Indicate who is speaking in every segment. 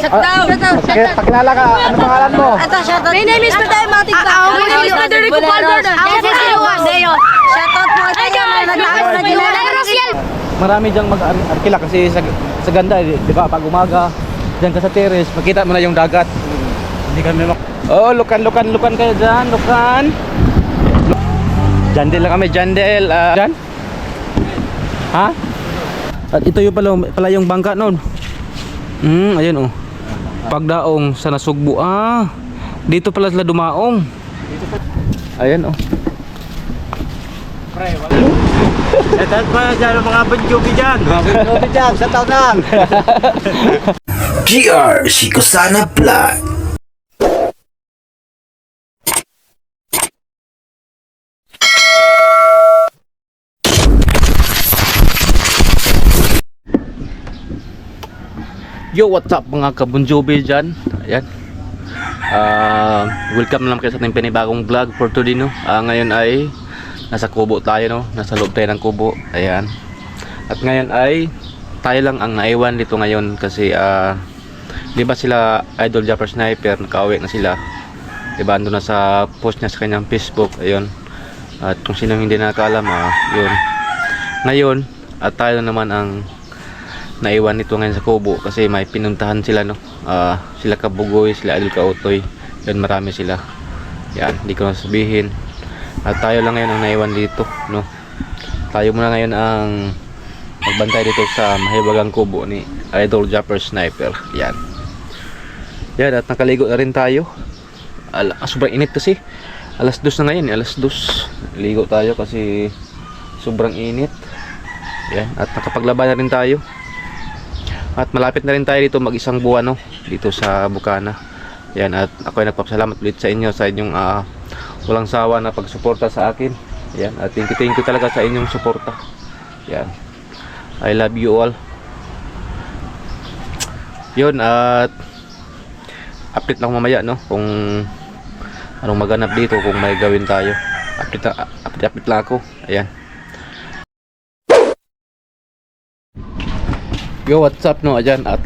Speaker 1: Sige, pakilala ka. Ano pangalan mo?
Speaker 2: My name is Maday Matik. My name is Federico Valverde. Shoutout po kayo mga nagtao na ginagawa.
Speaker 1: Marami diyang mag-arkila kasi sa ganda, di ba? Pag umaga, dyan ka sa terrace, makita mo na yung dagat. Hindi kami oh, lukan kayo dyan, lukan. Jandel lang kami, Jandel. Dyan? Ha? At ito yung pala yung bangka noon. Ayun oh. Pagdaong sa Nasugbu. Dito pala sila dumaong. Ayan oh.
Speaker 3: Etat pa dyan ang mga bunjubi dyan. Mga bunjubi dyan, sa taon lang.
Speaker 4: GR Sikosana Vlog.
Speaker 1: Yo, what's up mga kabunjobi dyan. Ayan. Welcome naman kayo sa ating panibagong vlog for today no. Ngayon ay nasa kubo tayo no. Nasa loob tayo ng kubo. Ayan. At ngayon ay tayo lang ang naiwan dito ngayon kasi di ba sila Idol Japper Sniper nakauwi na sila. Di ba andun na sa post niya sa kanyang Facebook. Ayun. At kung sino hindi nakakaalam yun. Ngayon at tayo naman ang naiwan nito ngayon sa kubo kasi may pinuntahan sila no. Sila Kabugoy, sila Idol Kautoy. Yan marami sila. Yan, hindi ko na sabihin. At tayo lang ngayon ang naiwan dito no. Tayo muna ngayon ang magbantay dito sa mahiwagang kubo ni Idol Japper Sniper. Yan. Yan at nakaligo na rin tayo. Sobrang init kasi. Alas 2 na ngayon, alas 2. Ligo tayo kasi sobrang init. Yan, at nakapaglaba na rin tayo. At malapit na rin tayo dito mag-isang buwan no, dito sa Bukana. Yan, at ako ay nagpapasalamat ulit sa inyo sa inyong walang sawa na pagsuporta sa akin. Yan, at thank you talaga sa inyong suporta. Yan. I love you all. Yun, at update lang mamaya no kung anong maganap dito, kung may gawin tayo. Update lang ako. Ayan. Yo, what's up no, ayan at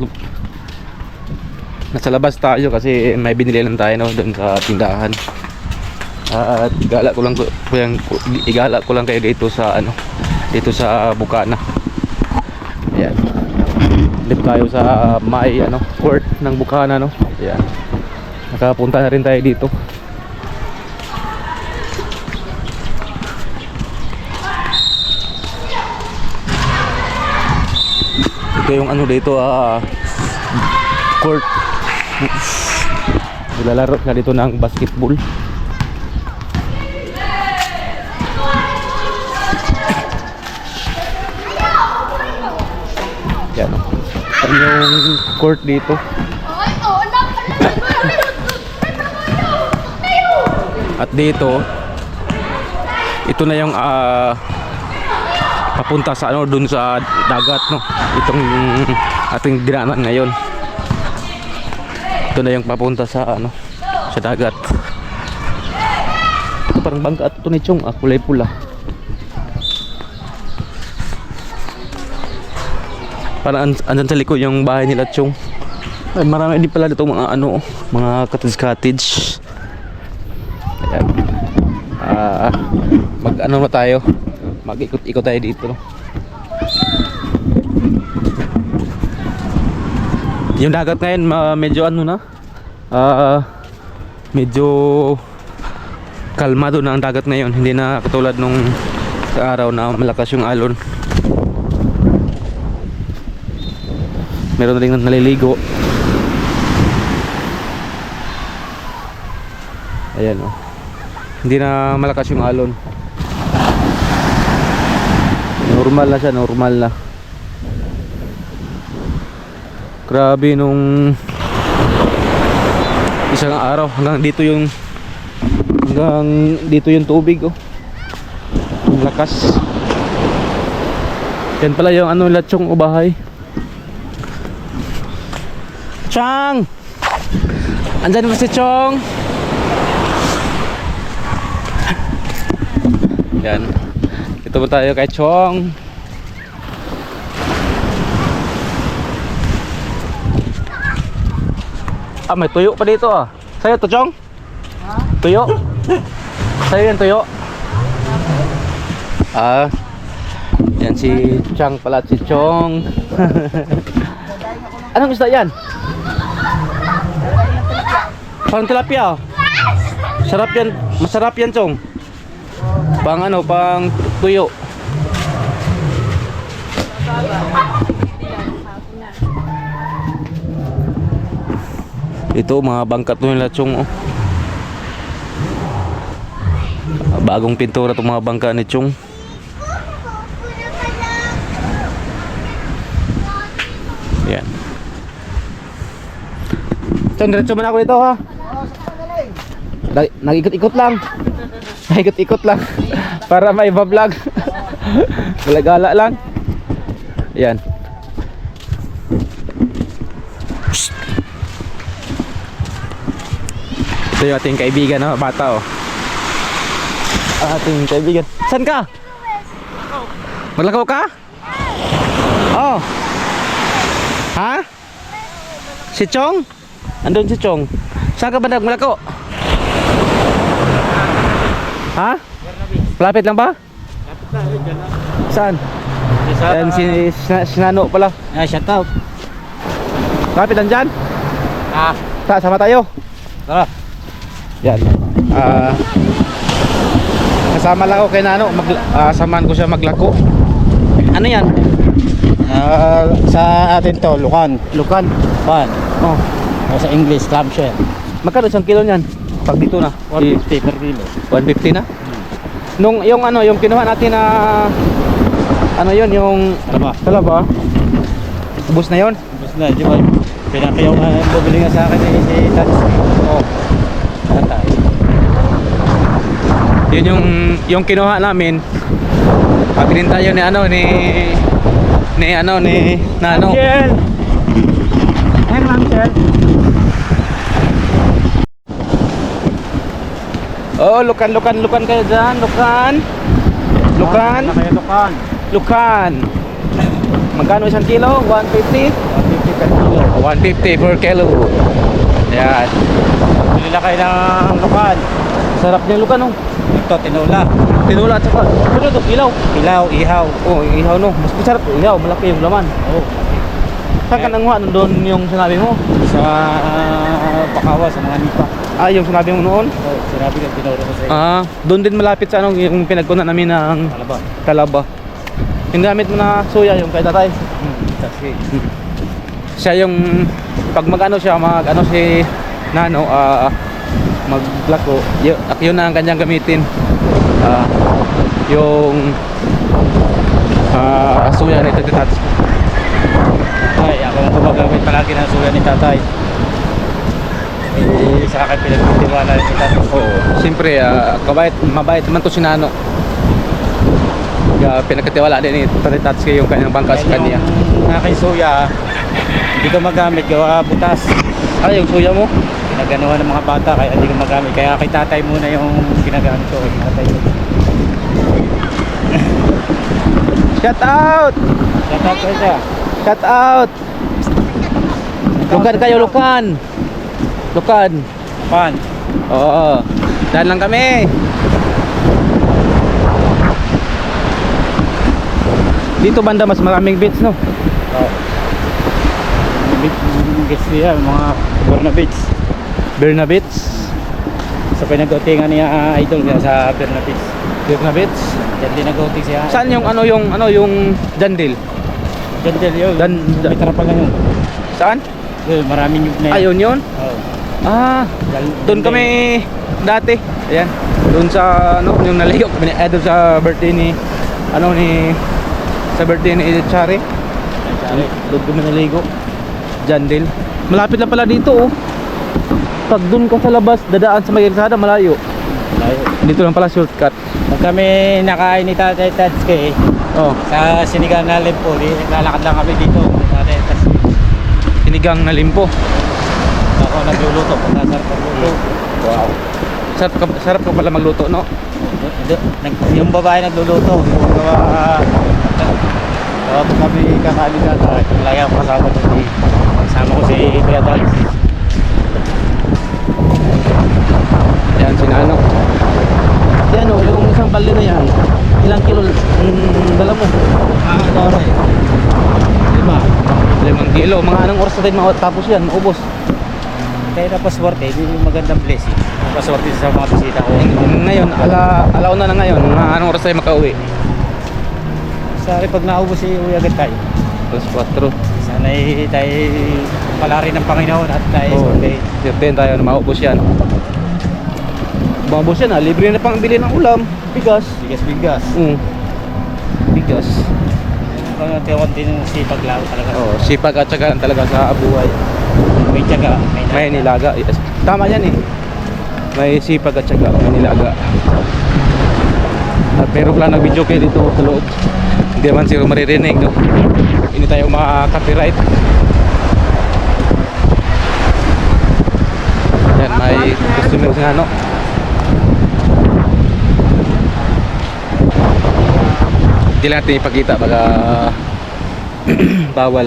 Speaker 1: nasa labas tayo kasi may binili lang tayo no doon sa tindahan. At igala ko lang kayo dito sa dito sa Bukana. Ayan. Dito tayo sa may court ng Bukana no. Ayan. Nakapunta na rin tayo dito. Ito yung dito court. Nilalaro na dito ng basketball. Yan o. Ito yung court dito. At dito ito na yung papunta sa dun sa dagat no. Itong ating dinaanan ngayon. Ito na yung papunta sa sa dagat. Ito parang bangka ito ni Chong, kulay pula. Parang andyan sa likod yung bahay nila Chong. Ay, marami din pala dito mga mga cottage. Ayan. Na tayo. Mag-ikot-ikot tayo dito no? Yung dagat ngayon medyo na medyo kalmado na ang dagat ngayon, hindi na katulad nung sa araw na malakas yung alon. Meron na rin naliligo. Ayan o. Hindi na malakas yung alon. Normal na siya, normal na. Grabe nung isang araw hanggang dito yung tubig oh. Ang lakas. Yan pala yung Lachong o bahay. Chang! Andyan ba si Chong? Yan. Ito po tayo kay Chong. Ah, may tuyo pa dito ah. Sa'yo to, Chong? Tuyo? Sa'yo yan, tuyo? Ah, yan si Chang pala, si Chong. Anong isda yan? Parang tilapia oh. Sarap yan, masarap yan, Chong. Pang ano, pang tuyo. Ito mga bangkat nila, Chong oh. Bagong pintura itong mga bangka ni Chong. Yan. Chong, diretso man ako dito ha. Nag-ikot-ikot lang. Nag-ikot-ikot lang. Para may vlog. Gala-gala lang. Yan. Ito yung ating kaibigan, no? Bata, oh. Ating kaibigan. Saan ka? Maglakaw ka? Oh. Ha? Si Chong? Andun si Chong. Saan ka ba nagmalako? Ha? Malapit lang ba? Saan? Yan si Nano pala.
Speaker 3: Shout out.
Speaker 1: Malapit lang dyan? Sama tayo.
Speaker 3: Tara.
Speaker 1: Yan. Kasama lang ako kay Nano. Samahan ko siya maglako. Ano yan?
Speaker 3: Sa atin to, Lukan.
Speaker 1: Lukan.
Speaker 3: Pan.
Speaker 1: Oh.
Speaker 3: Sa English, clamshell.
Speaker 1: Magkano isang kilo niyan? Pag dito na.
Speaker 3: 150 per kilo.
Speaker 1: 150 na? Nung yung ano, yung kinuha natin na ano yun, yung talaba. Ubus na yun?
Speaker 3: Ubus na, di ba? Pinakayaw nga, bumili nga sa akin si Tats.
Speaker 1: Oo.
Speaker 3: Tatay.
Speaker 1: Yun yung kinuha namin. Pabilin tayo ni ano, ni Nano.
Speaker 3: Clamshell! Clamshell!
Speaker 1: Oh, lukan kayo dyan, lukan. Lukan. Lukan. Magkano isang kilo? 150?
Speaker 3: 150 per kilo.
Speaker 1: 150 per kilo. Yan.
Speaker 3: Bili na kayo ng Lukan.
Speaker 1: Sarap niyang lukan, oh.
Speaker 3: Ito, tinula.
Speaker 1: Tinula at saka, ano ito? Ilaw.
Speaker 3: Pilaw, ihaw.
Speaker 1: Oh, ihaw no. Mas masarap ihaw, malaki yung laman.
Speaker 3: Oo.
Speaker 1: Saan ka nanguha? Nandun yung sinabi mo?
Speaker 3: Sa Bakawa, sa mga nipa.
Speaker 1: Ah, yung sinabi mo noon?
Speaker 3: Oo, sinabi ko, tinuro ko sa iyo.
Speaker 1: Ah, doon din malapit sa ano, yung pinagkunan namin ng
Speaker 3: Kalaba.
Speaker 1: Kalaba. Yung gamit mo na suya, yung kay tatay.
Speaker 3: Kasi,
Speaker 1: Siya yung, pag mag-ano siya, mag-ano si Nano, maglako, yun na ang kanyang gamitin. Yung suya ni Tatay.
Speaker 3: ay, ako lang gumagamit palagi ng suya ni tatay. Sa akin pinagtitiwala ni tatay.
Speaker 1: Oo, siyempre, mabait naman to si Nano. Kaya pinagkatiwala din ni Tatay Tatsuki yung kanyang bangka sa kanya.
Speaker 3: Yung aking suya, hindi ko magamit, gawa butas.
Speaker 1: Ah, yung suya mo?
Speaker 3: Pinaganuhan ng mga bata, kaya hindi ko magamit. Kaya kay tatay muna yung ginagamit ko. Kay tatay.
Speaker 1: Shout out!
Speaker 3: Shout out ko siya.
Speaker 1: Shout out! Lukan kayo, lukan! Lukan!
Speaker 3: Pan.
Speaker 1: Oo, daan lang kami. Dito banda mas maraming beach, no?
Speaker 3: Oh. Gets niya, mga Berna Beach.
Speaker 1: Berna Beach.
Speaker 3: Sa pinag-outingan niya, idol niya sa Berna Beach.
Speaker 1: Berna Beach.
Speaker 3: Diyan din nag-outing siya.
Speaker 1: Saan yung yung Jandil?
Speaker 3: Diyan yun. May tarapan lang yun.
Speaker 1: Saan?
Speaker 3: Yun, maraming yun na yan.
Speaker 1: Ayun yun?
Speaker 3: Oo.
Speaker 1: Ah, doon kami dati. Ayan. Doon sa yung naligo kami doon sa birthday ni sa birthday ni Chari. Doon kami naligo. Jandil. Malapit lang pala dito, oh. Pag doon ka sa labas, dadaan sa may kalsada, malayo.
Speaker 3: Malayo.
Speaker 1: Dito lang pala shortcut.
Speaker 3: Pag kami nakain ni Tatay Tatsuki
Speaker 1: Oh,
Speaker 3: sa Sinigang na Limpo, lalakad lang kami dito. Tatay Tatsuki.
Speaker 1: sinigang na limpo.
Speaker 3: Ako nagluluto, pagkasarap magluto.
Speaker 1: Wow. Sarap ka pala magluto, no?
Speaker 3: Yung babae nagluluto. Yung gawa kami kakain ni Tatay. Lagi ako kasama ko si Kuya Dals.
Speaker 1: ilang oras natin matapos yan, maubos.
Speaker 3: Kaya na paswerte, yun yung magandang blessing. Paswerte sa mga bisita ko.
Speaker 1: Ngayon, alauna na ngayon, mga anong oras tayo makauwi?
Speaker 3: Sa pag naubos uwi agad tayo.
Speaker 1: Alas 4.
Speaker 3: Sana tayo palari ng Panginoon at tayo
Speaker 1: Oo,
Speaker 3: survey.
Speaker 1: certain tayo na maubos yan. Maubos yan libre na pang bili ng ulam, bigas.
Speaker 3: Bigas.
Speaker 1: Bigas.
Speaker 3: Konti ng sipag lang talaga.
Speaker 1: Sipag at saka talaga sa buhay.
Speaker 3: May tiyaga.
Speaker 1: May nilaga. Yes. Tama yan eh. May sipag at saka may nilaga. At meron lang nag-video kayo dito sa loob. Hindi naman sila maririnig, no? Hindi tayo maka-copyright. Yan, may customer nga, no? Hindi lang natin ipakita, baka bawal.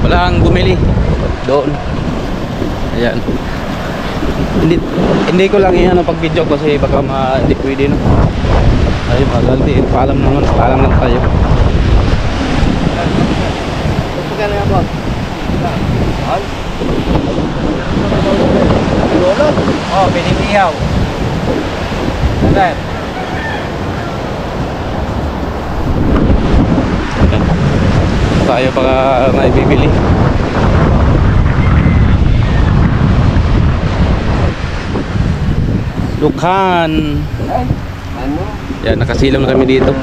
Speaker 1: Wala ang bumili doon. Ayan. Hindi ko lang iano pag video kasi baka hindi pwede, no. Ayun, magalti. Paalam lang tayo.
Speaker 3: Pagkano yan, boss? Oh, pininihaw. Saan?
Speaker 1: Tayo baka maibibili. Lukhan.
Speaker 3: Ano?
Speaker 1: Yan, nakasilam na kami dito.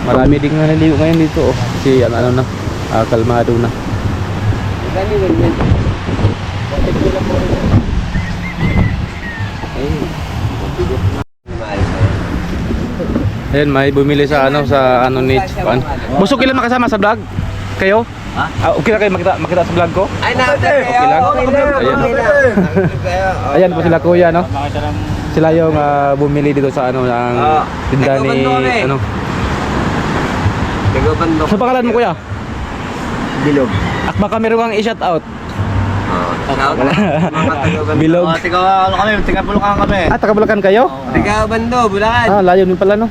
Speaker 1: Marami din nga naligo ngayon dito, oh. Kasi ano na, kalmado na. Ayan, may bumili sa ni Juan. Busog ilan makasama sa vlog? Kayo? Ha? Okay lang kayo makita sa vlog ko?
Speaker 3: Ay, na,
Speaker 1: Okay lang? Ayan. Ayan po sila kuya, no?
Speaker 3: Makita ng
Speaker 1: Sila yung bumili dito sa ng tinda ni ano.
Speaker 3: Tagabando.
Speaker 1: Sa pangalan mo kuya?
Speaker 3: Bilog.
Speaker 1: At baka meron kang i-shout out. Bilog.
Speaker 3: Tiga Bulacan kami.
Speaker 1: Taga Bulacan kayo?
Speaker 3: Tiga Bando, Bulacan.
Speaker 1: Layo din pala, no?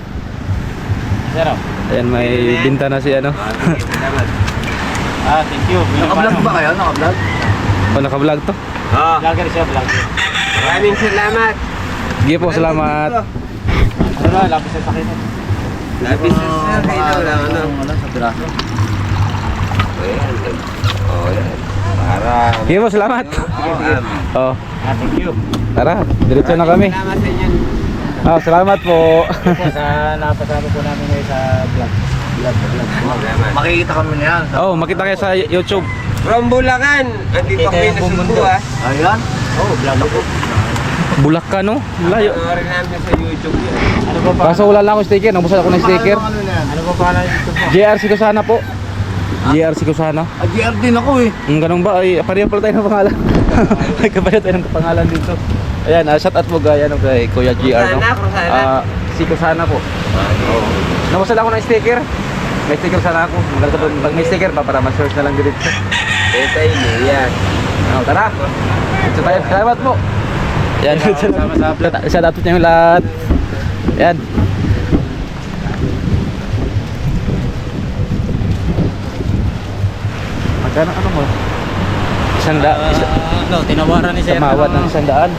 Speaker 3: Zero.
Speaker 1: Ayan, may binta na si ano.
Speaker 3: Thank you.
Speaker 5: Naka-vlog ba kayo? Naka-vlog?
Speaker 1: Naka-vlog to.
Speaker 3: Vlogger siya, vlogger. Maraming salamat.
Speaker 1: Sige po, salamat.
Speaker 3: Ano na, lapis sa sakin. Lapis sa sakin.
Speaker 5: Ano, sa braso.
Speaker 3: Para.
Speaker 1: Sige po, salamat. Oh,
Speaker 3: Thank you.
Speaker 1: tara, diretso na kami.
Speaker 3: Salamat sa inyo.
Speaker 1: Salamat po.
Speaker 3: Sa napasama po namin ngayon sa vlog.
Speaker 5: Makikita kami na yan.
Speaker 1: Oh, makita kayo sa YouTube.
Speaker 3: From Bulacan. Andito kami na Sumbo,
Speaker 5: Ayan.
Speaker 3: Oh, vlog ako.
Speaker 1: Bulacan, no? Layo.
Speaker 3: Panoorin namin sa YouTube yan. Ano ba
Speaker 1: Kaso wala lang akong sticker, nabusan ako ng sticker.
Speaker 3: Ano ba pala yung YouTube mo?
Speaker 1: JRC ko sana po. JRC ko sana.
Speaker 5: GR din ako eh.
Speaker 1: Ganun ba? Ay, pareho pala tayo ng pangalan. Ay, kapareho tayo ng pangalan dito. Ayan, shout out mo kay Kuya GR, no?
Speaker 3: Kusana.
Speaker 1: Si Kusana po. Nabusan ako ng sticker. May sticker sana ako. Pag may sticker pa, para ma-search na lang dito.
Speaker 3: Ito yun, yan.
Speaker 1: Tara. Ito tayo. Salamat po. Yan, shout out niyo yung lahat. Yan. Magkano ano mo?
Speaker 3: Tinawaran ni Sir.
Speaker 1: Tamawad ng 100.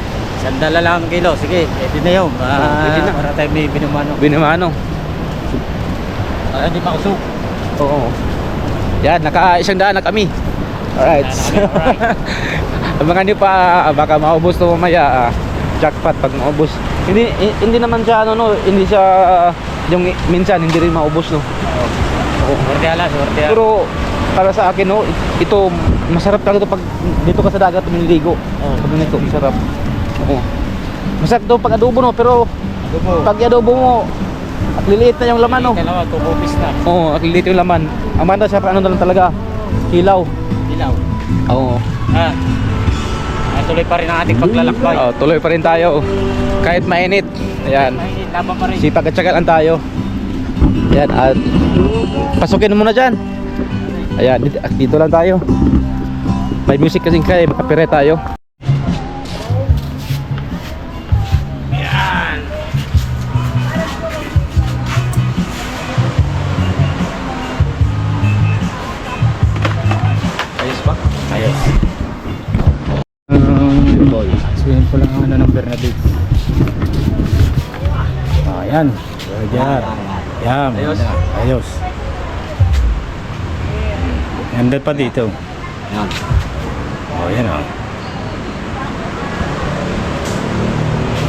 Speaker 3: Sandala lang ang kilo. Sige, edi na yun.
Speaker 1: Pwede na.
Speaker 3: Para tayo may binumano.
Speaker 1: Binumano.
Speaker 3: Hindi pa usok.
Speaker 1: Oo. Yan, naka-100 na kami. Alright. Abangan nyo pa, baka maubos to mamaya. Jackpot pag maubos. Hindi naman siya ano, no, hindi siya yung minsan hindi rin maubos, no.
Speaker 3: Sorte ala.
Speaker 1: Pero para sa akin, no, ito masarap talaga ito pag dito ka sa dagat tumiligo. Pag nito masarap. Oo. Masarap to pag adobo, no, pero pag adobo mo at liliit na yung laman, no.
Speaker 3: Dalawa, tubopis na.
Speaker 1: Oo, at liliit yung laman. Ang manda siya ano na lang talaga. Hilaw.
Speaker 3: Ilaw.
Speaker 1: Oo.
Speaker 3: Tuloy pa rin ang ating paglalakbay.
Speaker 1: Tuloy pa rin tayo. Kahit mainit. Ayan.
Speaker 3: Ay, laban pa rin.
Speaker 1: Sipag at syagaan tayo. Ayan, at pasukin mo muna dyan. Ayan, dito lang tayo. May music kasing kaya, makapire tayo.
Speaker 3: Swimming pool ang ano ng Bernadette. Ayan. Ayan. Yan.
Speaker 1: Ayos.
Speaker 3: Ayos. Ganda pa dito.
Speaker 5: Yan.
Speaker 3: Oh, yan oh.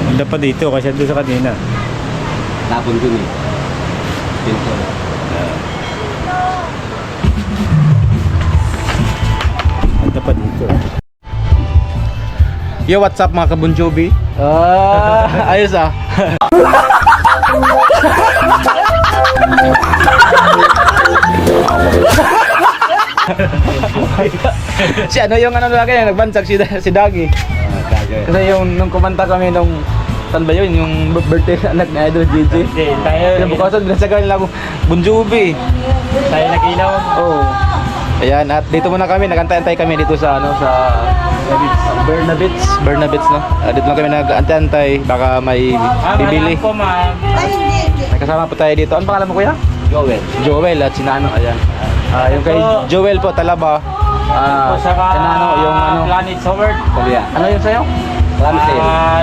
Speaker 3: Ganda pa dito kasi doon sa kanina.
Speaker 5: Tapon dun eh. Pinto.
Speaker 3: Ganda pa dito.
Speaker 1: Yo, what's up mga kabunjobi? Ayos ah. Si ano yung ano lagi yung nagbansag si Dagi. Kasi yung nung kumanta kami nung saan ba yun? Yung birthday anak ni Idol JJ.
Speaker 3: Tayo.
Speaker 1: Kinabukasan binasagan nila akong Bunjubi.
Speaker 3: Tayo nag-ilaw.
Speaker 1: Oo. Ayan, at dito muna kami, nagantay-antay kami dito sa ano sa Bernabits no. Dito lang kami nag-antay-antay baka may bibili.
Speaker 3: Po, ma'am.
Speaker 1: May kasama po tayo dito. Ano pangalan mo kuya?
Speaker 5: Joel.
Speaker 1: Joel at si Nano, ayan. Yung kay Joel po Talaba.
Speaker 3: Saka
Speaker 1: Nano yung ano.
Speaker 3: Planet Howard.
Speaker 5: Kuya.
Speaker 1: Ano yung sayo?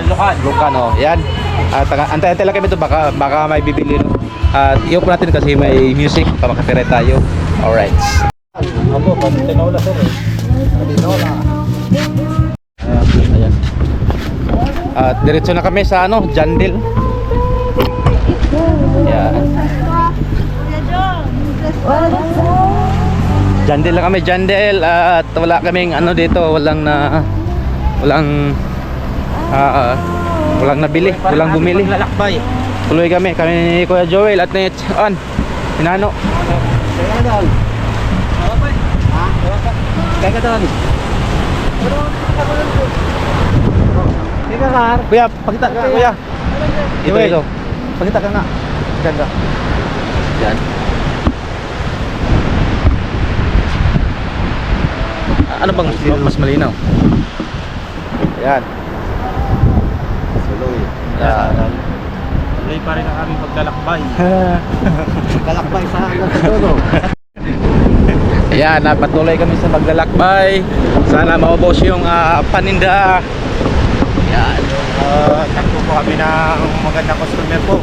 Speaker 3: Lukan.
Speaker 1: Lukan oh. Yan. At antay-antay lang kami dito baka may bibili no. At iyo po natin kasi may music para makapirate tayo. Alright.
Speaker 3: Ako, pag tinola sir eh. Tinola.
Speaker 1: Ayan. At diretso na kami sa ano, Jandil. Yan. Jandil lang kami, Jandil. At wala kaming ano dito, walang nabili, walang bumili.
Speaker 3: Lalakbay.
Speaker 1: Tuloy kami ni Kuya Joel at ni Nano.
Speaker 5: Kaya doon. Kaya doon. Ika kar.
Speaker 1: Kuya, pakita ka kuya. Ito. Pakita ka nga. Ganda. Yan. Ano bang mas malinaw? Yan.
Speaker 5: Suloy.
Speaker 1: Yan.
Speaker 3: Tuloy pa rin ang aming paglalakbay.
Speaker 5: Kalakbay sa hanggang sa dulo.
Speaker 1: Ayan, patuloy kami sa paglalakbay. Sana maubos yung paninda. Yan.
Speaker 3: Takbo po kami ng magandang customer po.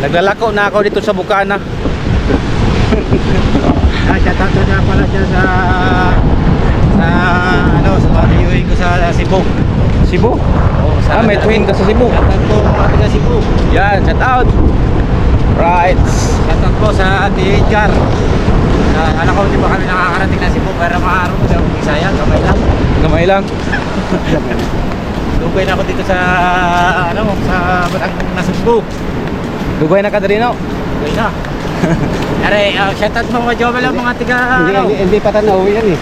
Speaker 1: Naglalako na ako dito sa Bukana.
Speaker 3: Shoutout na pala dyan sa pag-iuwi ko sa Cebu.
Speaker 1: Cebu?
Speaker 3: Oh,
Speaker 1: May twin ka sa Cebu.
Speaker 3: Shoutout po mga taga Cebu.
Speaker 1: Yan, shout out. Right.
Speaker 3: Shoutout po sa Ate Jar. Alam ko hindi pa kami nakakarating na Cebu pero maaaring ko sa Bisaya, kamay lang.
Speaker 1: Gamay lang.
Speaker 3: Dugay na ako dito sa sa Batang Nasugbo.
Speaker 1: Dugay na ka diri no?
Speaker 3: Dugay na. Are, shoutout mo mga Jomel ang mga tiga
Speaker 5: Hindi pa tanaw yan eh.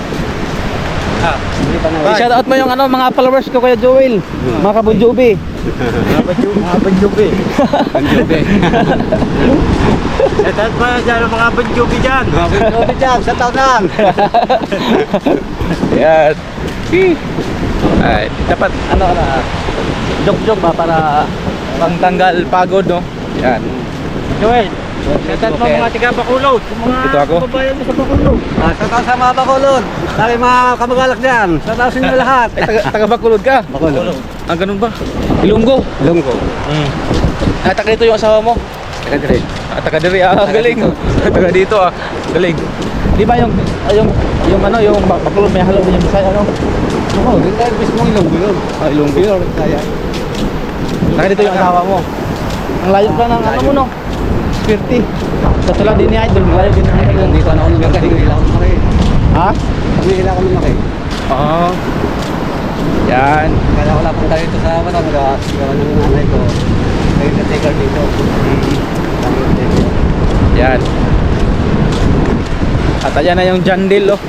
Speaker 5: Hindi pa tanaw.
Speaker 1: I-shout out mo yung mga followers ko Kuya Joel. Mga kabunjobi.
Speaker 3: mga Banjubi.
Speaker 5: Banjobi.
Speaker 3: Shoutout pa dyan ang mga Banjubi dyan.
Speaker 5: Banjobi dyan, sa taon lang.
Speaker 1: Yan. Ay, dapat joke-joke ba para pangtanggal pagod no? Yan.
Speaker 3: Joel, shoutout mo mga tiga Bacolod. Mga
Speaker 1: Ito ako.
Speaker 3: kababayan mo sa Bacolod.
Speaker 5: Sa taon sa mga Bacolod. Lagi mga kamag-alak dyan. Sa taon sa inyo lahat.
Speaker 1: Taga Bacolod ka?
Speaker 5: Bacolod.
Speaker 1: Ganun ba? Ilonggo.
Speaker 5: Lungko.
Speaker 1: Taga dito yung asawa mo?
Speaker 5: Taga-dire.
Speaker 1: Taga diri galing. Taga dito galing. Di ba yung Bacolod may halo din yung Bisaya no?
Speaker 5: Oo, din tayo mismo Ilonggo yun.
Speaker 1: Ilonggo yun.
Speaker 5: Kaya.
Speaker 1: Taga dito yung asawa mo. Ang layo pa ng ano mo no? Spirti. Sa tula din ni Idol, layo din ng Idol.
Speaker 5: Hindi ko na ako lumaki. Hindi ako lumaki.
Speaker 1: Ha?
Speaker 5: Hindi ako lumaki.
Speaker 1: Oo. Yan.
Speaker 5: Kaya wala pong tayo ito sa Batangas. Kaya ng nanay ko. Kayo na-taker dito.
Speaker 1: Yan. At ayan na yung Jandil oh.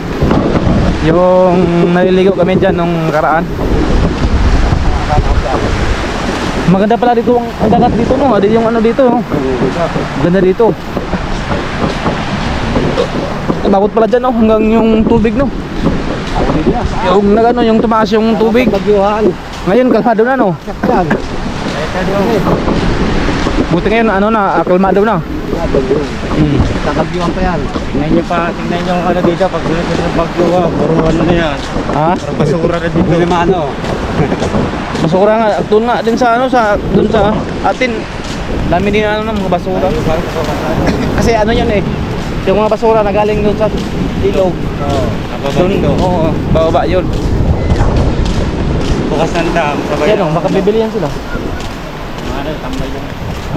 Speaker 1: Yung naliligo kami dyan nung karaan. Maganda pala dito ang dagat dito no. Adi yung ano dito oh. Ganda dito. Bakit pala dyan oh hanggang yung tubig no. Yung nagano yung tumaas yung tubig.
Speaker 5: Bagyuhan.
Speaker 1: Ngayon kalmado na no.
Speaker 5: Sakyan.
Speaker 1: Buti ngayon ano na kalmado na.
Speaker 5: Tatabyuan pa yan.
Speaker 3: Tingnan nyo ang ano dito, pag sunod sa bagyo, puro ano na yan.
Speaker 1: Ha?
Speaker 3: Parang basura na dito.
Speaker 5: Hindi naman ano.
Speaker 1: Basura nga. Doon nga din sa ano, doon sa atin. Dami din ano ng mga basura. Kasi ano yun eh. Yung mga basura na galing doon sa ilog.
Speaker 3: Oo, nababa
Speaker 1: Doon,
Speaker 3: dito.
Speaker 1: oo, bababa yun.
Speaker 3: Bukas ng dam, sabay
Speaker 1: Yan o, baka bibili yan sila.
Speaker 3: Ano, tambay yung...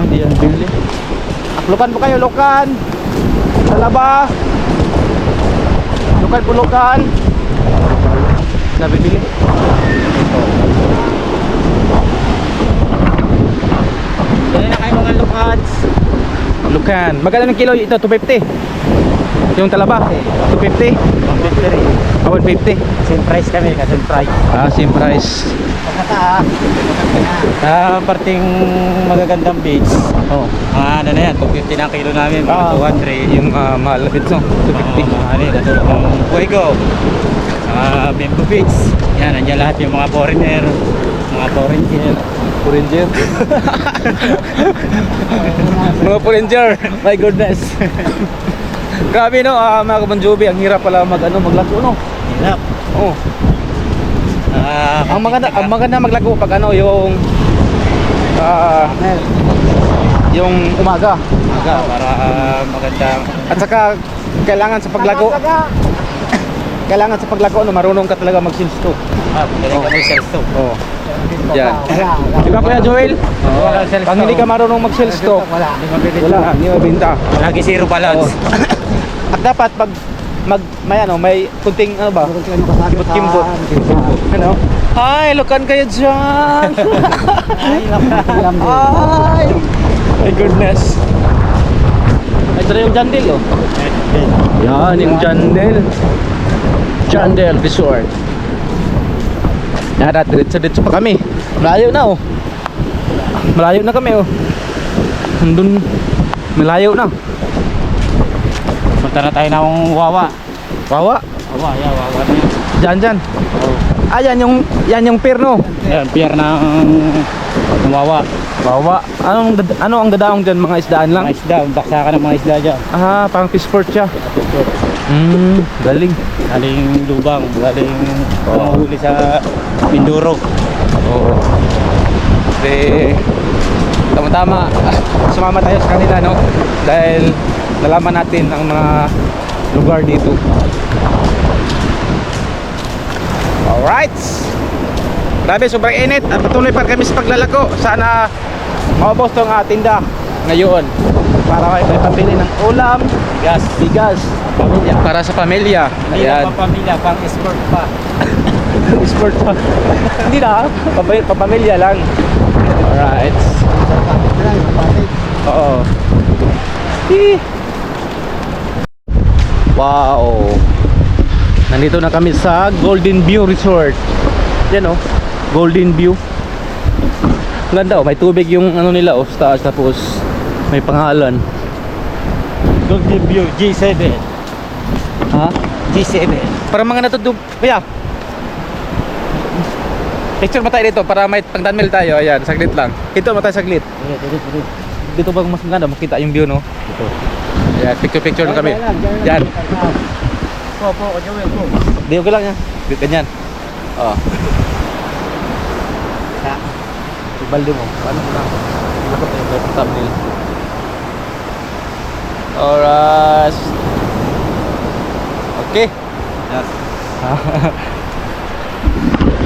Speaker 1: Hindi yan bibili. Lukan po kayo, lukan. Talaba. Lukan po, lukan. Nabibili.
Speaker 3: Dali na kayo mga lukats.
Speaker 1: Lukan. Magkano ng kilo ito? 250. Yung talaba? 250.
Speaker 3: 150 rin.
Speaker 1: 150.
Speaker 3: Same price kami, kasi price.
Speaker 1: Ah, same price.
Speaker 3: Sa parting magagandang beach,
Speaker 1: Oh.
Speaker 3: ano na yan, 250 na ang kilo namin, mga 200.
Speaker 1: Yung malapit no, 250.
Speaker 3: Ano yun, katulad ng Fuego, Bimbo Beach. Yan, nandiyan lahat yung mga foreigner, mga foreigner.
Speaker 1: Ranger. Mga Ranger. My goodness. Grabe no, mga kabanjobi, ang hirap pala maglago no.
Speaker 3: Hirap.
Speaker 1: Oh. Ang maganda maglago pag ano yung umaga.
Speaker 3: Para magandang...
Speaker 1: At saka kailangan sa paglago ano, marunong ka talaga mag-sales to.
Speaker 3: Pwede ka may sales to.
Speaker 1: Oh. Yan. Di ba Kuya Joel?
Speaker 3: Wala sales
Speaker 1: Pag hindi ka marunong mag-sales to,
Speaker 3: Hindi mabibili.
Speaker 1: wala, hindi mabenta.
Speaker 3: Lagi zero balance.
Speaker 1: At dapat pag may kunting ano ba? Kimbot. Ano? Hi, lukan kayo dyan. Hi. My goodness. Ay, ito na yung Jandel oh. Yan, yung Jandel. Jandel Resort. Yan, diretso pa kami. Malayo na oh. Malayo na kami oh. Nandun, malayo na.
Speaker 3: Punta na tayo ng Wawa.
Speaker 1: Wawa.
Speaker 3: Wawa, yeah, Wawa na yan.
Speaker 1: Dyan. Ah, yan yung pier no.
Speaker 3: Ayan, pier ng Wawa.
Speaker 1: Wawa. Ano ang dadaong dyan? Mga isdaan lang?
Speaker 3: Mga isda, baksa ka ng mga isda dyan.
Speaker 1: Ah, parang fish port siya. Galing.
Speaker 3: Galing lubang, galing huli sa Mindoro.
Speaker 1: Oo. Kasi tama-tama sumama tayo sa kanila no dahil nalaman natin ang mga lugar dito. Alright. Grabe, sobrang init at patuloy pa kami sa paglalako. Sana maubos tong tinda ngayon para may pambili ng ulam, bigas, pamilya. Para sa pamilya.
Speaker 3: Hindi
Speaker 1: Ayan.
Speaker 3: na pa pamilya, pang escort pa.
Speaker 1: Sport pa. Hindi na, papamilya lang. Alright. Oo. Wow. Nandito na kami sa Golden View Resort. Yan oh, Golden View. Ganda oh, may tubig yung ano nila oh, sa taas, tapos may pangalan.
Speaker 3: Golden View, G7.
Speaker 1: Ha?
Speaker 3: G7.
Speaker 1: Para mga natutub. Kuya. Picture ba tayo dito para may pang-thumbnail tayo? Ayan, saglit lang. Ito ba tayo saglit? Dito ba mas maganda makita yung view no? Dito. Ayan, picture na kami. Yan.
Speaker 3: Po, Joel po.
Speaker 1: Di okay lang yan. Ganyan. Oo. Ibalde mo. Paano mo lang? Lakot na yung thumbnail. Alright. Okay.
Speaker 3: Yes.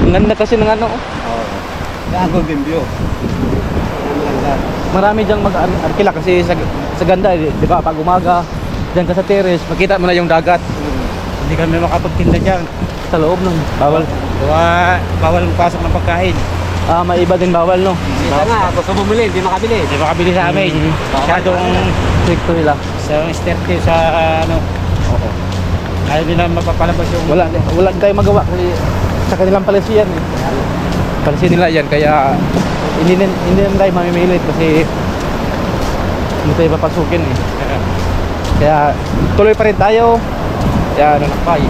Speaker 1: Ang ganda kasi ng ano.
Speaker 5: Yan, Golden View.
Speaker 1: Marami diyang mag-arkila kasi sa ganda, di ba? Pag umaga, dyan ka sa terrace, makita mo na yung dagat.
Speaker 3: Hindi kami makapagtinda dyan.
Speaker 1: Sa loob nun. Bawal.
Speaker 3: Bawal pasok ng pagkain.
Speaker 1: Ah, may iba din bawal, no?
Speaker 5: Kita nga, gusto bumili, hindi makabili.
Speaker 3: Hindi makabili sa amin. Masyadong
Speaker 1: Stricto nila.
Speaker 3: sa sterte sa ano.
Speaker 1: Oo.
Speaker 3: Ayaw nila mapapalabas yung...
Speaker 1: Wala tayong magawa kasi sa kanilang palisi yan. Palisi nila yan, kaya hindi na tayo mamimilit kasi hindi tayo papasukin eh. Kaya tuloy pa rin tayo. Kaya nanakpay.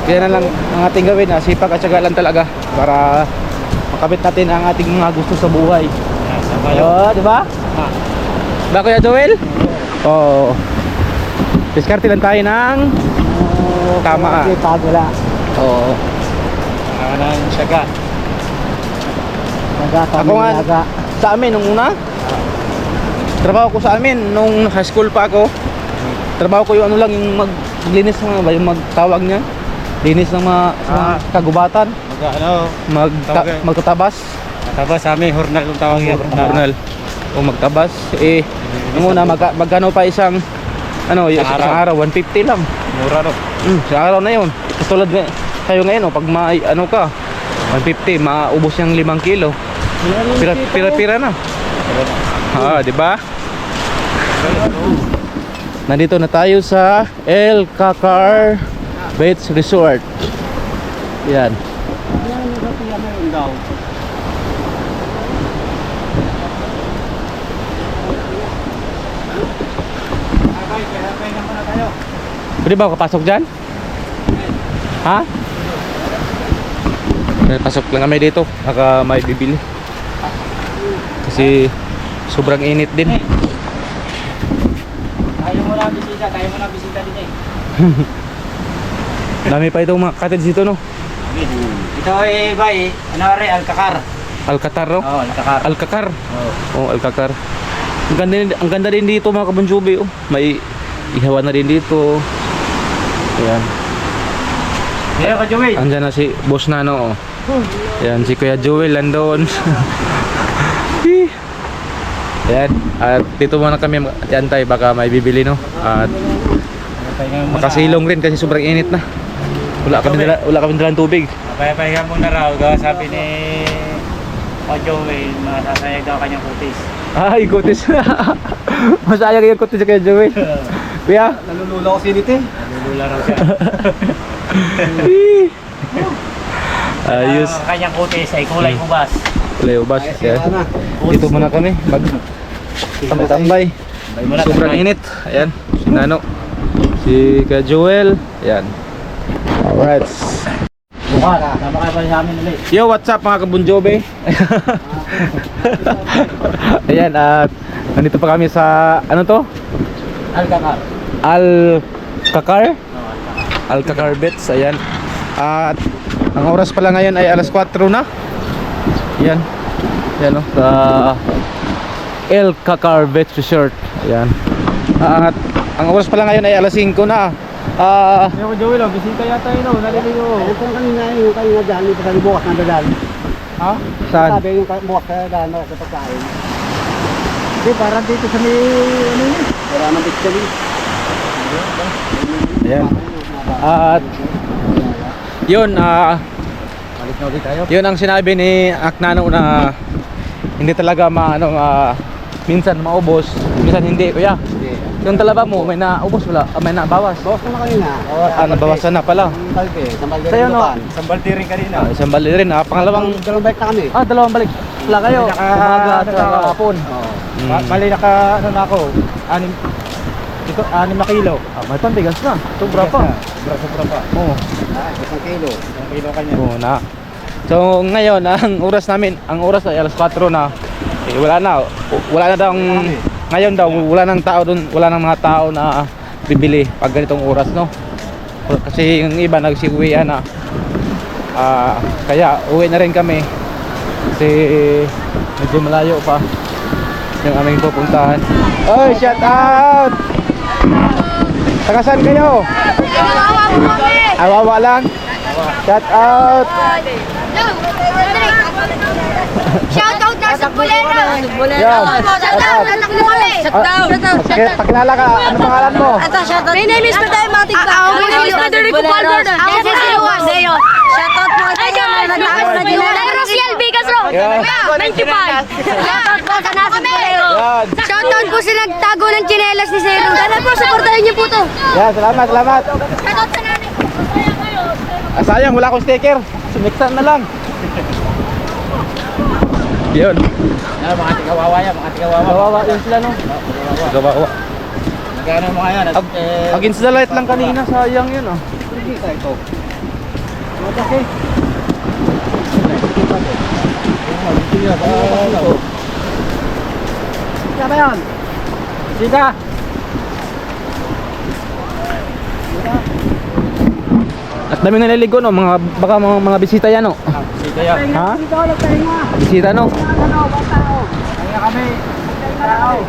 Speaker 1: Kaya na lang ang ating gawin, sipag at syaga lang talaga para makamit natin ang ating mga gusto sa buhay.
Speaker 3: Sa bayo.
Speaker 1: Di ba? Ba Kuya Joel? Oo. Diskarte lang tayo ng tama.
Speaker 5: Okay, pagula.
Speaker 1: Oo.
Speaker 3: Nang syaga.
Speaker 1: Ako nga, sa amin nung una, trabaho ko sa amin nung high school pa ako. Trabaho ko yung ano lang, yung maglinis ng mga, yung magtawag niya. Linis ng mga kagubatan, magtatabas.
Speaker 3: Tapos sa amin, hurnal kung tawag yan.
Speaker 1: Journal. O magtabas. Yung una, magkano pa isang, isang araw, 150 lang.
Speaker 3: Mura no.
Speaker 1: Sa araw na yun. Katulad kayo ngayon, pag ka, 150, maubos yung 5 kilo. Pira-pira na. Di ba? Nandito na tayo sa El Cacar Beach Resort. Yan. Pwede ba kapasok dyan? Ha? Pasok lang kami dito. Baka may bibili. Kasi sobrang init din.
Speaker 3: Tayo mo na bisita din eh.
Speaker 1: Dami pa itong mga cottage dito, no?
Speaker 3: Ito ay bay, Alcacar.
Speaker 1: Alcatar, no?
Speaker 3: Oo, Alcacar.
Speaker 1: Alcacar. Oh, Alcacar. Ang ganda din dito mga kabunjubi, oh. May ihawan na din dito. Ayan.
Speaker 3: Kaya ka Joey.
Speaker 1: Andyan na si Boss Nano, oh. Ayan, si Kuya Joel nandun. Ayan. At dito muna kami antay, baka may bibili, no? At makasilong rin kasi sobrang init na. Wala kami dalang tubig.
Speaker 3: Papahinga muna raw, sabi ni Joey, masasayag daw kanyang kutis.
Speaker 1: Ay, kutis. Masayang yung kutis kay Joey. Kuya?
Speaker 5: Nalulula ko sinit eh.
Speaker 3: Nalulula raw siya.
Speaker 1: Ayos.
Speaker 3: Ang kanyang kutis ay kulay ubas.
Speaker 1: Kulay ubas. Yes. Dito muna kami. Tambay-tambay. Sobrang init. Ayan. Si Nano. Si Kuya Joel. Ayan. Alright.
Speaker 3: Bukas, sama kayo pa sa amin ulit.
Speaker 1: Yo, what's up mga kabunjobe? Ayan, at nandito pa kami sa, ano to?
Speaker 3: Alcacar.
Speaker 1: Alcacar? Alcacar Beach, ayan. At ang oras pala ngayon ay alas 4 na. Ayan. Ayan o, sa El Cacar Beach Resort. Ayan. At ang oras pala ngayon ay alas 5 na.
Speaker 3: Yo, Joey, bisita yata yun, naliligo.
Speaker 5: Ito yung kanina dyan, ito sa bukas na dadal.
Speaker 3: Ha?
Speaker 1: Saan?
Speaker 5: Sabi yung bukas na dadal sa pagkain. Hindi, parang dito sa may, ano yun? Parang ng picture yun.
Speaker 1: Ayan. At yun,
Speaker 5: Balik na ulit tayo.
Speaker 1: yun ang sinabi ni Aknano na hindi talaga minsan maubos, minsan hindi, kuya. Yung talaba mo, may naubos wala, may nabawas.
Speaker 5: Bawas ko na kanina.
Speaker 1: Nabawasan na pala.
Speaker 5: Sambal
Speaker 1: Sa'yo, no?
Speaker 3: Sambal rin kanina.
Speaker 1: Isang bali rin, pangalawang,
Speaker 5: Dalawang bike na kami.
Speaker 1: dalawang balik. Wala kayo, umaga at hapon.
Speaker 3: Mali naka, na ako, 6 na kilo.
Speaker 1: May pantigas na, sobra pa.
Speaker 3: Sobra pa.
Speaker 1: Oo.
Speaker 5: 1 kilo.
Speaker 3: 1 kilo kanya.
Speaker 1: Oo na. So ngayon, ang oras ay alas 4 na. Wala na daw ngayon daw, wala nang tao doon, wala nang mga tao na bibili pag ganitong oras, no? Kasi yung iba nagsiuwian na. Kaya uwi na rin kami. Kasi medyo malayo pa yung aming pupuntahan. Oy, shout out! Taga saan kayo? Awawa lang. Shout out!
Speaker 2: Shout out na sa Bulero.
Speaker 1: Yan.
Speaker 2: Shout out, anak mo kami. Shout out.
Speaker 1: Pakilala ka, ano pangalan mo?
Speaker 2: My name is Maday Matic. My name is Federico Palmer. Ako si Siwan. Shout out po sa inyo. Nagtaas na din. Rosiel Bicasro. 95. Shout out po sa nasa Bulero.
Speaker 1: Yan.
Speaker 2: Shout out po sa nagtago ng tsinelas ni Zero. Sana po, supportahin niyo po to.
Speaker 1: Yan, salamat.
Speaker 2: Shout out sa nanay ko.
Speaker 1: Sayang, wala akong sticker. Sumiksan na lang. Yun.
Speaker 3: Yan, mga tigawawa yan, mga tigawawa.
Speaker 1: Kawawa yun sila, no? Kawawa.
Speaker 3: Magkano mga yan?
Speaker 1: Against the light lang kanina, sayang yun, oh.
Speaker 5: Hindi ka ito.
Speaker 3: Kaya ba yan? Sika!
Speaker 1: At dami naliligo no, baka mga bisita yan no.
Speaker 3: Sika yan.
Speaker 1: Ha? Bisita no.
Speaker 5: Kaya kami. Tao.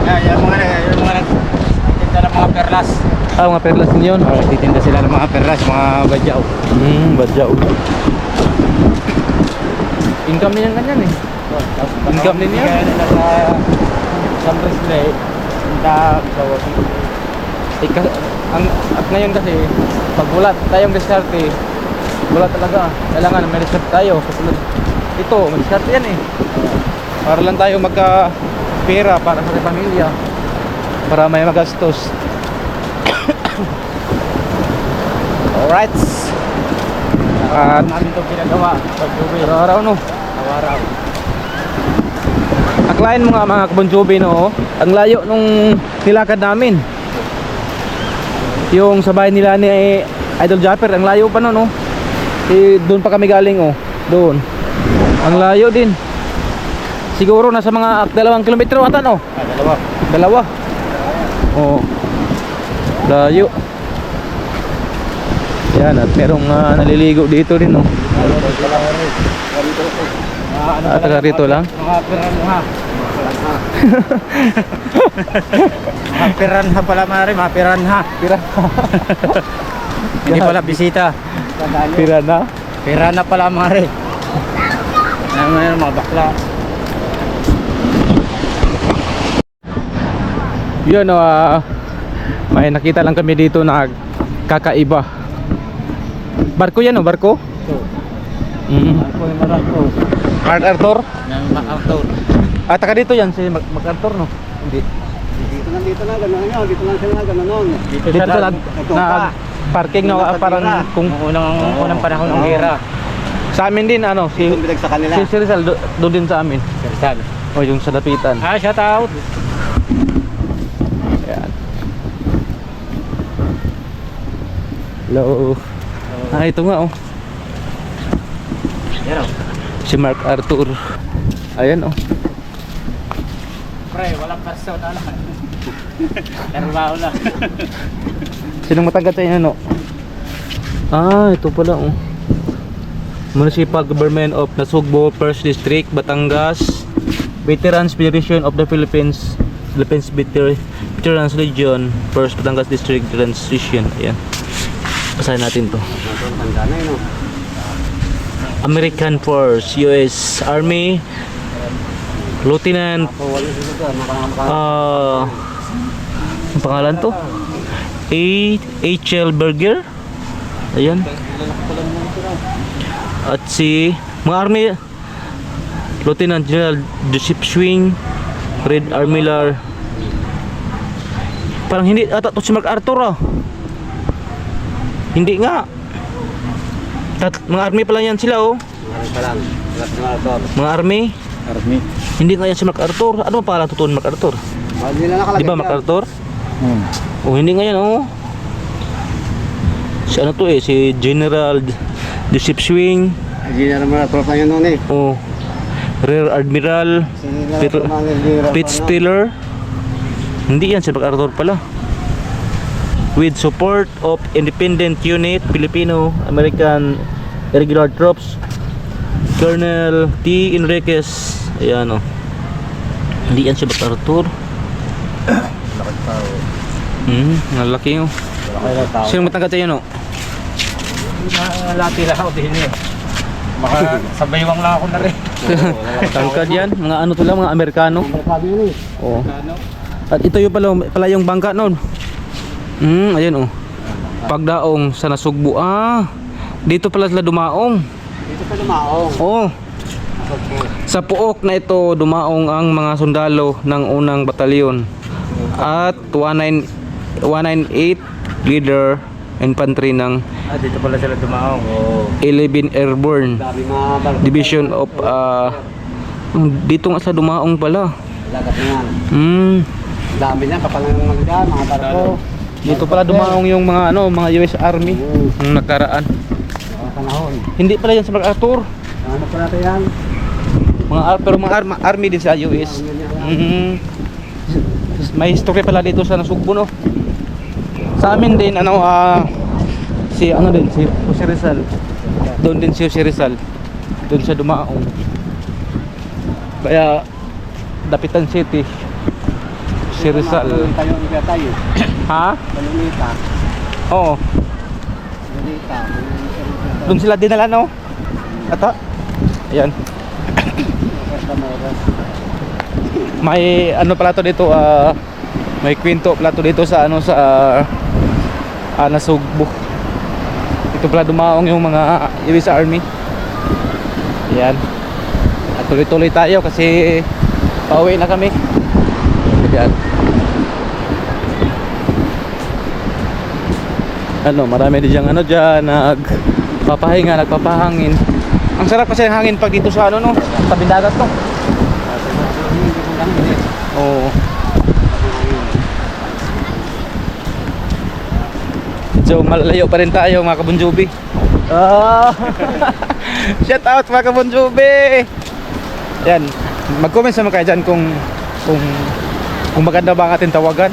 Speaker 3: Yan mga nagtitinda ng mga perlas.
Speaker 1: Ah, mga perlas din yun.
Speaker 3: Nagtitinda sila ng mga perlas, mga badyaw.
Speaker 1: Badyaw. Income din yan ganyan eh. Income din yan.
Speaker 3: Kaya nila sa Presley, tinda sa
Speaker 1: At ngayon kasi, pag wala tayong diskarte, wala talaga. Kailangan may diskarte tayo. Katulad ito, may diskarte yan eh. Para lang tayo magka-pera para sa pamilya. Para may magastos. Alright. At
Speaker 3: namin itong ginagawa. Pag-uwi.
Speaker 1: araw-araw no.
Speaker 3: Araw-araw.
Speaker 1: Aklain mo nga mga kabonjobi no. Ang layo nung nilakad namin. Yung sa bahay nila ni Idol Japper, ang layo pa no. Doon pa kami galing oh. Doon. Ang layo din. Siguro nasa mga 2 kilometro ata no. Dalawa. Oh. Layo. Yan at merong naliligo dito rin no. Taga rito lang.
Speaker 3: Mga piranha. Mga piranha pala mare, mga piranha. Hindi pala bisita.
Speaker 1: Pirana.
Speaker 3: Piranha pala mare. Ano mga bakla.
Speaker 1: Yun may nakita lang kami dito na kakaiba. Barko yan o, barko?
Speaker 3: Ako yung marako.
Speaker 1: Mark Arthur?
Speaker 3: MacArthur.
Speaker 1: Taka dito yan si MacArthur no? Hindi.
Speaker 5: Dito na, gano'n yun. Dito lang sila, gano'n.
Speaker 1: Dito sa parking no, parang kung
Speaker 3: Unang panahon ng hira.
Speaker 1: sa amin din ano, si
Speaker 5: Yung bilag sa kanila.
Speaker 1: Rizal doon din sa amin.
Speaker 3: Sersan.
Speaker 1: O yung sa dapitan.
Speaker 3: Shout out.
Speaker 1: Ayan. Hello. Ito nga oh.
Speaker 3: Yan o.
Speaker 1: Si Mark Arthur. Ayan oh.
Speaker 3: Pre, walang personal. Trabaho lang.
Speaker 1: Sinong matangkat sa inyo no? Ito pala oh. Municipal Government of Nasugbo, 1st District, Batangas. Veterans Federation of the Philippines Veterans Legion, 1st Batangas District Transition. Ayan. Basahin natin to. American Force, US Army, Lieutenant ang pangalan to? H.L. Berger. Ayan. At si mga army, Lieutenant General Joseph Swing, Red Armillar. Parang hindi ata to si Mark Arthur Hindi nga. Mga army pala yan sila oh. Mga army. Hindi nga yan si Mark Arthur. Ano pa pala tutuon Mark Arthur? Di ba Mark Arthur? Oh, hindi nga yan oh. Si ano to si General Joseph Swing.
Speaker 5: General Marator pa yun noon eh.
Speaker 1: Oh. Rear Admiral Fritz Taylor. Hindi yan si Mark Arthur pala. With support of Independent Unit Filipino American Irregular Troops, Colonel T. Enriquez. Ayan o. Hindi yan si Mark Arthur. Nalaki o. Sino matangkat sa'yo no?
Speaker 3: Lati lang ako din eh. Baka sabaywang lang ako na rin.
Speaker 1: Tangkad yan. Mga ano to lang, mga Amerikano. Oo. At ito yung pala yung bangka noon. Ayan oh. Pagdaong sa Nasugbo. Dito pala sila dumaong.
Speaker 5: Dito pa lumaong.
Speaker 1: Oo. Sa puok na ito dumaong ang mga sundalo ng unang batalyon. At 198 leader infantry ng
Speaker 3: Dito pala sila dumaong.
Speaker 1: 11 Airborne
Speaker 5: Dami mga barko.
Speaker 1: Division of dito nga sa dumaong pala.
Speaker 5: Lagat na yan. Dami niya, kapalang mga dyan, mga barko.
Speaker 1: Dito pala dumaong yung mga mga US Army nung nakaraan.
Speaker 5: Mga panahon.
Speaker 1: Hindi pala yan sa Mark Arthur.
Speaker 5: Ano pa natin yan?
Speaker 1: Pero mga army din sa US. may history pala dito sa Nasugbo, no. Sa amin din si Jose Rizal. Doon din si Jose Rizal. Doon siya dumaong. Kaya Dapitan City, Jose Rizal.
Speaker 5: Tayo iba tayo.
Speaker 1: Ha?
Speaker 5: Balunita.
Speaker 1: Oo.
Speaker 5: Balunita.
Speaker 1: Doon sila dinala, no? Ata. Ayan. May ano pala to dito, may kwento pala to dito sa Nasugbo. Ito pala dumaong yung mga US Army. Ayan. At tuloy-tuloy tayo kasi pauwi na kami. Ayan. Marami din diyang nagpapahinga, nagpapahangin. Ang sarap kasi ng hangin pag dito sa tabing dagat, no? Oo. So malayo pa rin tayo mga kabunjubi. Shout out mga kabunjubi. Yan, mag-comment naman kayo dyan kung maganda ba ang ating tawagan.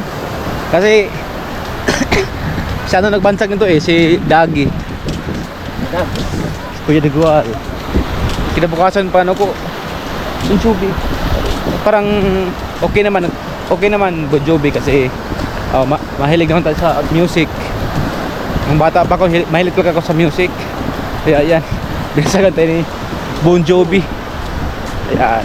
Speaker 1: Kasi siya nagbansag nito si Dagi. Kuya Digual. Kinabukasan pa ko Bunjubi. Parang okay naman Bunjubi kasi mahilig naman tayo sa music. Nung bata pa ako, mahilig ako sa music. Kaya yan, binasagan tayo ni Bon Jovi. Ayan.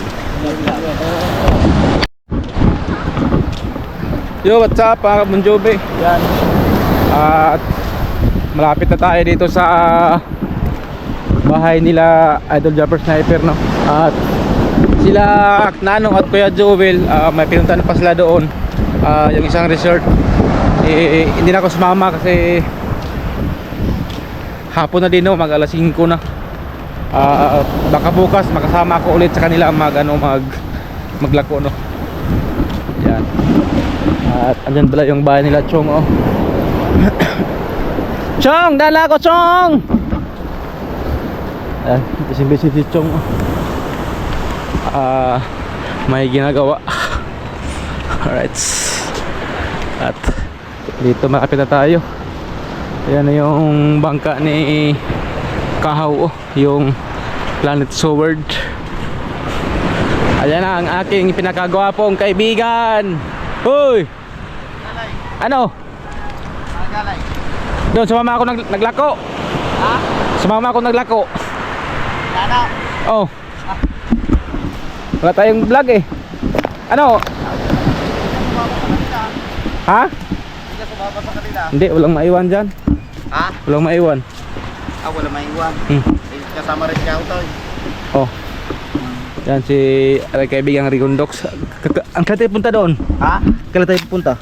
Speaker 1: Yo, what's up mga Bon Jovi? Yan. At malapit na tayo dito sa bahay nila Idol Jumper Sniper, no? At sila Nanong at Kuya Joel, may pinuntahan pa sila doon, yung isang resort. Hindi na ako sumama kasi hapon na din, no? Mag alas 5 na. Baka bukas makasama ako ulit sa kanila maglako, no? Yan. At andyan pala yung bahay nila Chong, oh. Chong! Dala ko, Chong! Ayan, busy si Chong, oh. May ginagawa. Alright. At dito malapit na tayo. Ayan na yung bangka ni Kahaw, oh, yung Planet Sword. Ayan na ang aking pinakagwapong kaibigan. Hoy! Ano? Doon, sumama ako naglako. Ha? Sumama ako naglako.
Speaker 5: Ano?
Speaker 1: Oh. Wala tayong vlog eh. Ano? Ha?
Speaker 5: Hindi ka sumama sa kanila.
Speaker 1: Hindi, walang maiwan dyan.
Speaker 5: Ha?
Speaker 1: Walang maiwan.
Speaker 5: Wala maiwan. Kasama rin siya ito.
Speaker 1: Oh. Yan si kaibigang Rigondox. Ang kaya tayo punta doon?
Speaker 5: Ha?
Speaker 1: Kailan tayo punta?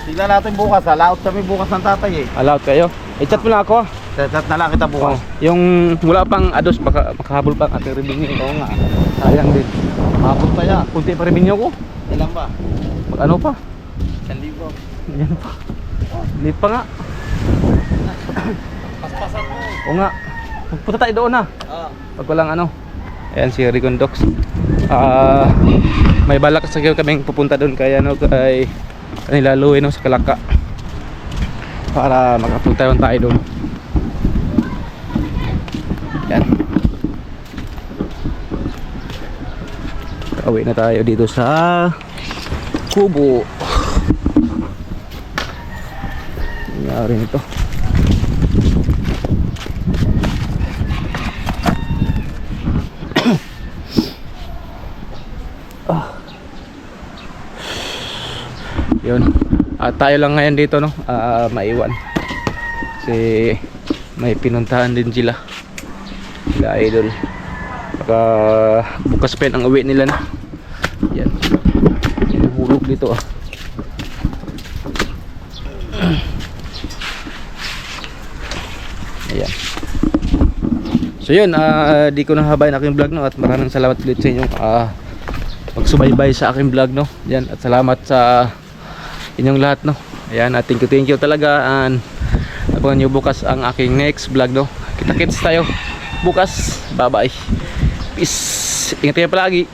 Speaker 5: Tignan natin bukas. Laot kami bukas ng tatay eh.
Speaker 1: Allowed kayo? I-chat mo lang ako.
Speaker 5: Chat na lang kita bukas.
Speaker 1: Oh. Yung wala pang ados, baka makahabol pa ang ating revenue.
Speaker 5: Oo nga.
Speaker 1: Sayang din.
Speaker 5: Hapon pa yan.
Speaker 1: Kunti pa revenue ko.
Speaker 5: Ilan ba?
Speaker 1: Ano pa?
Speaker 5: 1,000.
Speaker 1: Yan pa. Hindi pa nga.
Speaker 5: Paspasan mo.
Speaker 1: O nga. Punta tayo doon na. Pag walang ano. Ayan si Rigondox. May balak sa kaming pupunta doon kay kanila Louie, no, sa Kalaka. Para makapunta tayo doon. Yan. Pauwi na tayo dito sa Kubo. Nangyari nito. Yun. Tayo lang ngayon dito, no? Maiwan. Kasi may pinuntahan din sila Idol. Baka bukas pa ang uwi nila na. Yan. Hulog dito, ah. Ayan. So yun, di ko nahabayin aking vlog, no? At maraming salamat ulit sa inyong pagsubaybay sa aking vlog, no? Yan. At salamat sa inyong lahat, no? Ayan, thank you talaga. And abangan nyo bukas ang aking next vlog, no? Kita-kits tayo bukas. Bye bye. Peace. Ingat kayo palagi.